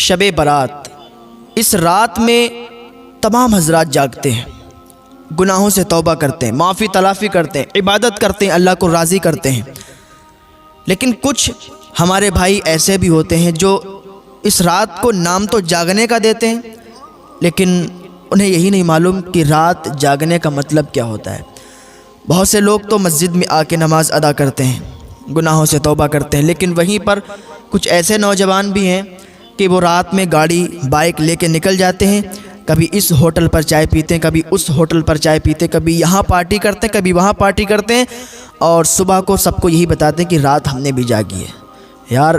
شب برات، اس رات میں تمام حضرات جاگتے ہیں، گناہوں سے توبہ کرتے ہیں، معافی تلافی کرتے ہیں، عبادت کرتے ہیں، اللہ کو راضی کرتے ہیں۔ لیکن کچھ ہمارے بھائی ایسے بھی ہوتے ہیں جو اس رات کو نام تو جاگنے کا دیتے ہیں، لیکن انہیں یہی نہیں معلوم کہ رات جاگنے کا مطلب کیا ہوتا ہے۔ بہت سے لوگ تو مسجد میں آ کے نماز ادا کرتے ہیں، گناہوں سے توبہ کرتے ہیں، لیکن وہیں پر کچھ ایسے نوجوان بھی ہیں کہ وہ رات میں گاڑی بائک لے کے نکل جاتے ہیں، کبھی اس ہوٹل پر چائے پیتے ہیں، کبھی اس ہوٹل پر چائے پیتے ہیں، کبھی یہاں پارٹی کرتے ہیں، کبھی وہاں پارٹی کرتے ہیں، اور صبح کو سب کو یہی بتاتے ہیں کہ رات ہم نے بھی جاگی ہے۔ یار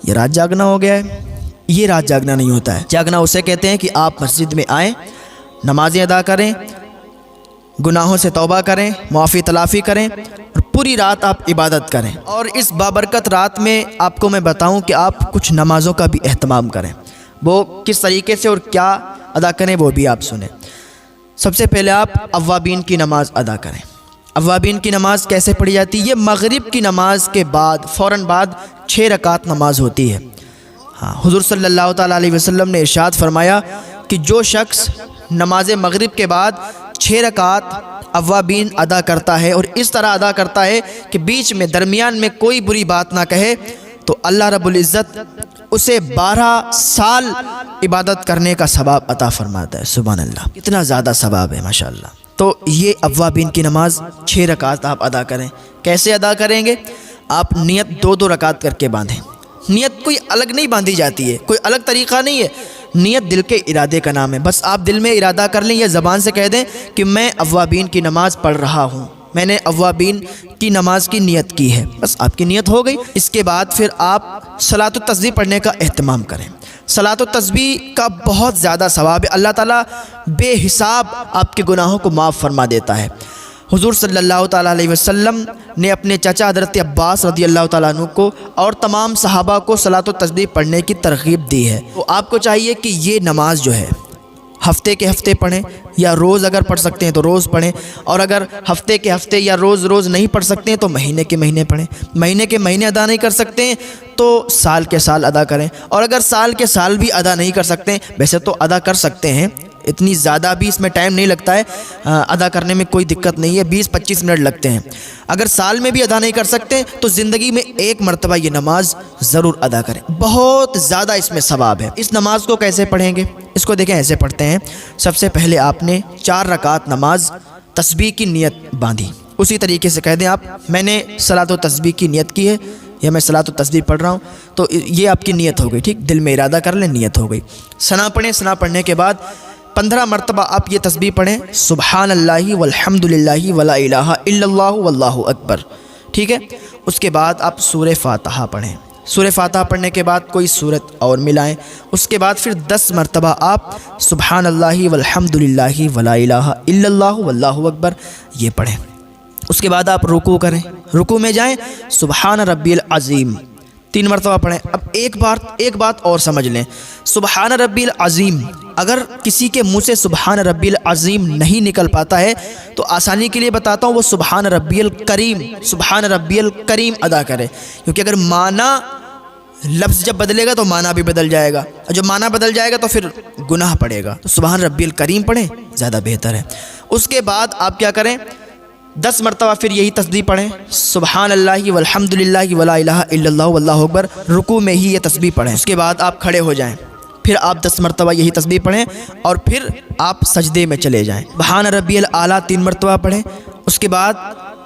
یہ رات جاگنا ہو گیا ہے؟ یہ رات جاگنا نہیں ہوتا ہے۔ جاگنا اسے کہتے ہیں کہ آپ مسجد میں آئیں، نمازیں ادا کریں، گناہوں سے توبہ کریں، معافی تلافی کریں، اور پوری رات آپ عبادت کریں۔ اور اس بابرکت رات میں آپ کو میں بتاؤں کہ آپ کچھ نمازوں کا بھی اہتمام کریں۔ وہ کس طریقے سے اور کیا ادا کریں وہ بھی آپ سنیں۔ سب سے پہلے آپ اوابین کی نماز ادا کریں۔ اوابین کی نماز کیسے پڑھی جاتی ہے؟ یہ مغرب کی نماز کے بعد فوراً بعد 6 رکعت نماز ہوتی ہے۔ حضور صلی اللہ تعالیٰ علیہ وسلم نے ارشاد فرمایا کہ جو شخص نماز مغرب کے بعد 6 رکعت اوابین ادا کرتا ہے اور اس طرح ادا کرتا ہے کہ بیچ میں درمیان میں کوئی بری بات نہ کہے، تو اللہ رب العزت اسے 12 سال عبادت کرنے کا ثواب عطا فرماتا ہے۔ سبحان اللہ، کتنا زیادہ ثواب ہے ماشاءاللہ۔ تو یہ اوابین کی نماز 6 رکعت آپ ادا کریں۔ کیسے ادا کریں گے؟ آپ نیت 2 رکعت کر کے باندھیں۔ نیت کوئی الگ نہیں باندھی جاتی ہے، کوئی الگ طریقہ نہیں ہے، نیت دل کے ارادے کا نام ہے۔ بس آپ دل میں ارادہ کر لیں یا زبان سے کہہ دیں کہ میں اوابین کی نماز پڑھ رہا ہوں، میں نے اوابین کی نماز کی نیت کی ہے، بس آپ کی نیت ہو گئی۔ اس کے بعد پھر آپ صلاۃ التسبیح پڑھنے کا اہتمام کریں۔ صلاۃ التسبیح کا بہت زیادہ ثواب ہے، اللہ تعالیٰ بے حساب آپ کے گناہوں کو معاف فرما دیتا ہے۔ حضور صلی اللہ تعالیٰ علیہ وسلم نے اپنے چچا حضرت عباس رضی اللہ تعالیٰ عنہ کو اور تمام صحابہ کو صلاۃ التسبیح پڑھنے کی ترغیب دی ہے۔ تو آپ کو چاہیے کہ یہ نماز جو ہے ہفتے کے ہفتے پڑھیں، یا روز اگر پڑھ سکتے ہیں تو روز پڑھیں، اور اگر ہفتے کے ہفتے یا روز نہیں پڑھ سکتے ہیں تو مہینے کے مہینے پڑھیں۔ مہینے کے مہینے ادا نہیں کر سکتے ہیں تو سال کے سال ادا کریں، اور اگر سال کے سال بھی ادا نہیں کر سکتے ہیں، ویسے تو ادا کر سکتے ہیں، اتنی زیادہ بھی اس میں ٹائم نہیں لگتا ہے، ادا کرنے میں کوئی دقت نہیں ہے، 20-25 منٹ لگتے ہیں۔ اگر سال میں بھی ادا نہیں کر سکتے تو زندگی میں 1 مرتبہ یہ نماز ضرور ادا کریں، بہت زیادہ اس میں ثواب ہے۔ اس نماز کو کیسے پڑھیں گے؟ اس کو دیکھیں، ایسے پڑھتے ہیں۔ سب سے پہلے آپ نے 4 رکعت نماز تسبیح کی نیت باندھی، اسی طریقے سے کہہ دیں آپ میں نے صلاۃ و تسبیح کی نیت کی ہے، یا میں صلاۃ و تسبیح پڑھ رہا ہوں، تو یہ آپ کی نیت ہو گئی، ٹھیک، دل میں ارادہ کر لیں، نیت ہو گئی۔ ثنا پڑھیں، ثنا پڑھنے کے بعد 15 مرتبہ آپ یہ تسبیح پڑھیں، سبحان اللہ والحمد للہ ولا الہ الا اللہ واللہ اکبر، ٹھیک ہے۔ اس کے بعد آپ سورہ فاتحہ پڑھیں۔ سورہ فاتحہ پڑھنے کے بعد کوئی سورت اور ملائیں۔ اس کے بعد پھر 10 مرتبہ آپ سبحان اللہ والحمد للہ ولا الہ الا اللہ واللہ اکبر یہ پڑھیں۔ اس کے بعد آپ رکوع کریں، رکوع میں جائیں، سبحان ربی العظیم 3 مرتبہ پڑھیں۔ اب ایک بات اور سمجھ لیں، سبحان ربی العظیم، اگر کسی کے منہ سے سبحان ربی العظیم نہیں نکل پاتا ہے تو آسانی کے لیے بتاتا ہوں، وہ سبحان ربی الکریم، سبحان ربی الکریم ادا کرے، کیونکہ اگر معنی لفظ جب بدلے گا تو معنی بھی بدل جائے گا، اور جب معنی بدل جائے گا تو پھر گناہ پڑے گا، تو سبحان ربی الکریم پڑھیں، زیادہ بہتر ہے۔ اس کے بعد آپ کیا کریں، 10 مرتبہ پھر یہی تسبیح پڑھیں، سبحان اللہ والحمد للہ ولا الہ الا اللہ واللہ اکبر، رکوع میں ہی یہ تسبیح پڑھیں۔ اس کے بعد آپ کھڑے ہو جائیں، پھر آپ 10 مرتبہ یہی تسبیح پڑھیں، اور پھر آپ سجدے میں چلے جائیں، سبحان ربی الاعلیٰ 3 مرتبہ پڑھیں۔ اس کے بعد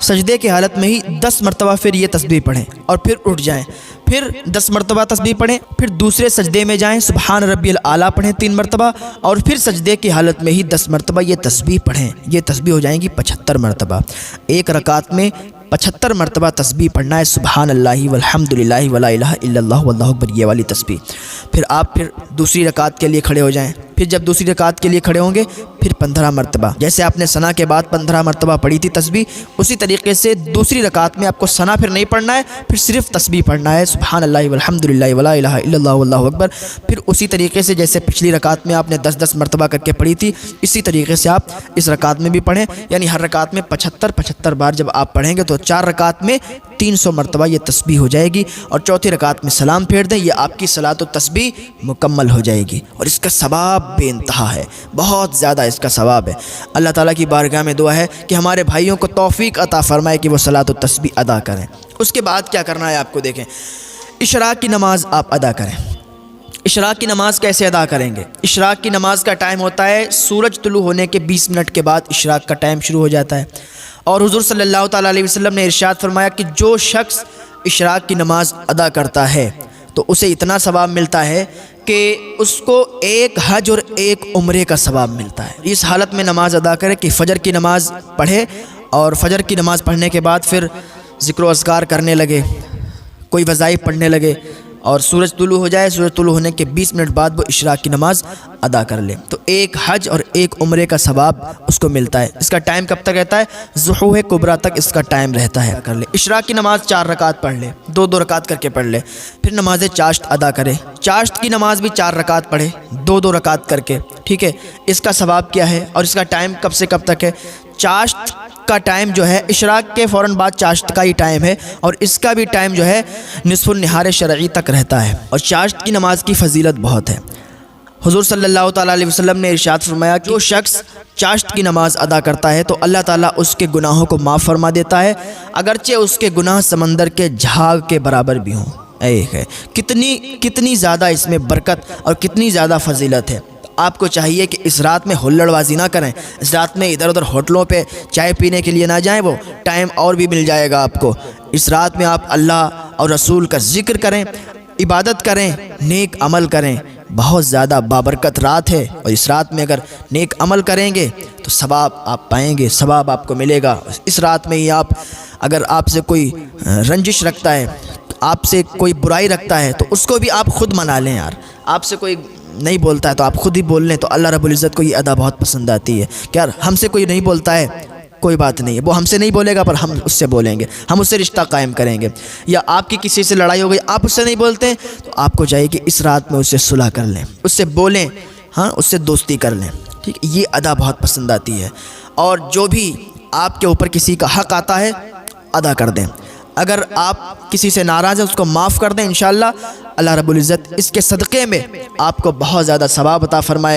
سجدے کی حالت میں ہی 10 مرتبہ پھر یہ تسبیح پڑھیں، اور پھر اٹھ جائیں، پھر 10 مرتبہ تسبیح پڑھیں، پھر دوسرے سجدے میں جائیں، سبحان ربی الاعلیٰ پڑھیں 3 مرتبہ، اور پھر سجدے کی حالت میں ہی 10 مرتبہ یہ تسبیح پڑھیں۔ یہ تسبیح ہو جائیں گی 75 مرتبہ۔ ایک رکعت میں 75 مرتبہ تسبیح پڑھنا ہے، سبحان اللہ والحمد للہ ولا الہ الا اللہ واللہ اکبر یہ والی تسبیح۔ پھر آپ دوسری رکعت کے لیے کھڑے ہو جائیں، پھر جب دوسری رکعت کے لیے کھڑے ہوں گے پھر 15 مرتبہ، جیسے آپ نے ثنا کے بعد 15 مرتبہ پڑھی تھی تسبیح، اسی طریقے سے دوسری رکعت میں آپ کو ثنا پھر نہیں پڑھنا ہے، پھر صرف تسبیح پڑھنا ہے، سبحان اللہ والحمدللہ ولا الہ الا اللہ واللہ اکبر، پھر اسی طریقے سے جیسے پچھلی رکعت میں آپ نے 10 مرتبہ کر کے پڑھی تھی، اسی طریقے سے آپ اس رکعت میں بھی پڑھیں، یعنی ہر رکعت میں 75 بار جب آپ پڑھیں گے تو 4 رکعت میں 300 مرتبہ یہ تسبیح ہو جائے گی، اور چوتھی رکعت میں سلام پھیر دیں، یہ آپ کی صلاۃ و تسبیح مکمل ہو جائے گی، اور اس کا ثواب بے انتہا ہے، بہت زیادہ اس کا ثواب ہے۔ اللہ تعالیٰ کی بارگاہ میں دعا ہے کہ ہمارے بھائیوں کو توفیق عطا فرمائے کہ وہ صلاۃ و تسبیح ادا کریں۔ اس کے بعد کیا کرنا ہے آپ کو دیکھیں، اشراق کی نماز آپ ادا کریں۔ اشراق کی نماز کیسے ادا کریں گے؟ اشراق کی نماز کا ٹائم ہوتا ہے سورج طلوع ہونے کے 20 منٹ کے بعد اشراق کا ٹائم شروع ہو جاتا ہے، اور حضور صلی اللہ تعالیٰ علیہ وسلم نے ارشاد فرمایا کہ جو شخص اشراق کی نماز ادا کرتا ہے تو اسے اتنا ثواب ملتا ہے کہ اس کو ایک حج اور ایک عمرے کا ثواب ملتا ہے۔ اس حالت میں نماز ادا کرے کہ فجر کی نماز پڑھے، اور فجر کی نماز پڑھنے کے بعد پھر ذکر و اذکار کرنے لگے، کوئی وظائف پڑھنے لگے، اور سورج طلوع ہو جائے، سورج طلوع ہونے کے 20 منٹ بعد وہ اشراق کی نماز ادا کر لے، تو ایک حج اور ایک عمرے کا ثواب اس کو ملتا ہے۔ اس کا ٹائم کب تک رہتا ہے؟ ظہور کبریٰ تک اس کا ٹائم رہتا ہے۔ کر لے اشراق کی نماز 4 رکعت پڑھ لے، 2 رکعت کر کے پڑھ لے، پھر نماز چاشت ادا کرے، چاشت کی نماز بھی 4 رکعت پڑھے، 2 رکعت کر کے، ٹھیک ہے۔ اس کا ثواب کیا ہے اور اس کا ٹائم کب سے کب تک ہے؟ چاشت کا ٹائم جو ہے اشراق کے فوراً بعد چاشت کا ہی ٹائم ہے، اور اس کا بھی ٹائم جو ہے نصف النہار شرعی تک رہتا ہے، اور چاشت کی نماز کی فضیلت بہت ہے۔ حضور صلی اللہ تعالیٰ علیہ وسلم نے ارشاد فرمایا کہ جو شخص چاشت کی نماز ادا کرتا ہے تو اللہ تعالیٰ اس کے گناہوں کو معاف فرما دیتا ہے، اگرچہ اس کے گناہ سمندر کے جھاگ کے برابر بھی ہوں۔ کتنی زیادہ اس میں برکت اور کتنی زیادہ فضیلت ہے۔ آپ کو چاہیے کہ اس رات میں ہلڑ بازی نہ کریں، اس رات میں ادھر ادھر ہوٹلوں پہ چائے پینے کے لیے نہ جائیں، وہ ٹائم اور بھی مل جائے گا آپ کو۔ اس رات میں آپ اللہ اور رسول کا ذکر کریں، عبادت کریں، نیک عمل کریں، بہت زیادہ بابرکت رات ہے، اور اس رات میں اگر نیک عمل کریں گے تو ثواب آپ پائیں گے، ثواب آپ کو ملے گا۔ اس رات میں ہی اگر آپ سے کوئی رنجش رکھتا ہے، آپ سے کوئی برائی رکھتا ہے، تو اس کو بھی آپ خود منا لیں یار۔ آپ سے کوئی نہیں بولتا ہے تو آپ خود ہی بول لیں، تو اللہ رب العزت کو یہ ادا بہت پسند آتی ہے کہ یار ہم سے کوئی نہیں بولتا ہے، کوئی بات نہیں ہے، وہ ہم سے نہیں بولے گا پر ہم اس سے بولیں گے، ہم اس سے رشتہ قائم کریں گے۔ یا آپ کی کسی سے لڑائی ہو گئی، آپ اس سے نہیں بولتے تو آپ کو چاہیے کہ اس رات میں اس سے صلح کر لیں، اس سے بولیں، ہاں اس سے دوستی کر لیں، ٹھیک۔ یہ ادا بہت پسند آتی ہے، اور جو بھی آپ کے اوپر کسی کا حق آتا ہے ادا کر دیں۔ اگر آپ کسی سے ناراض ہیں اس کو معاف کر دیں، انشاءاللہ اللہ رب العزت اس کے صدقے میں آپ کو بہت زیادہ ثواب عطا فرمائے۔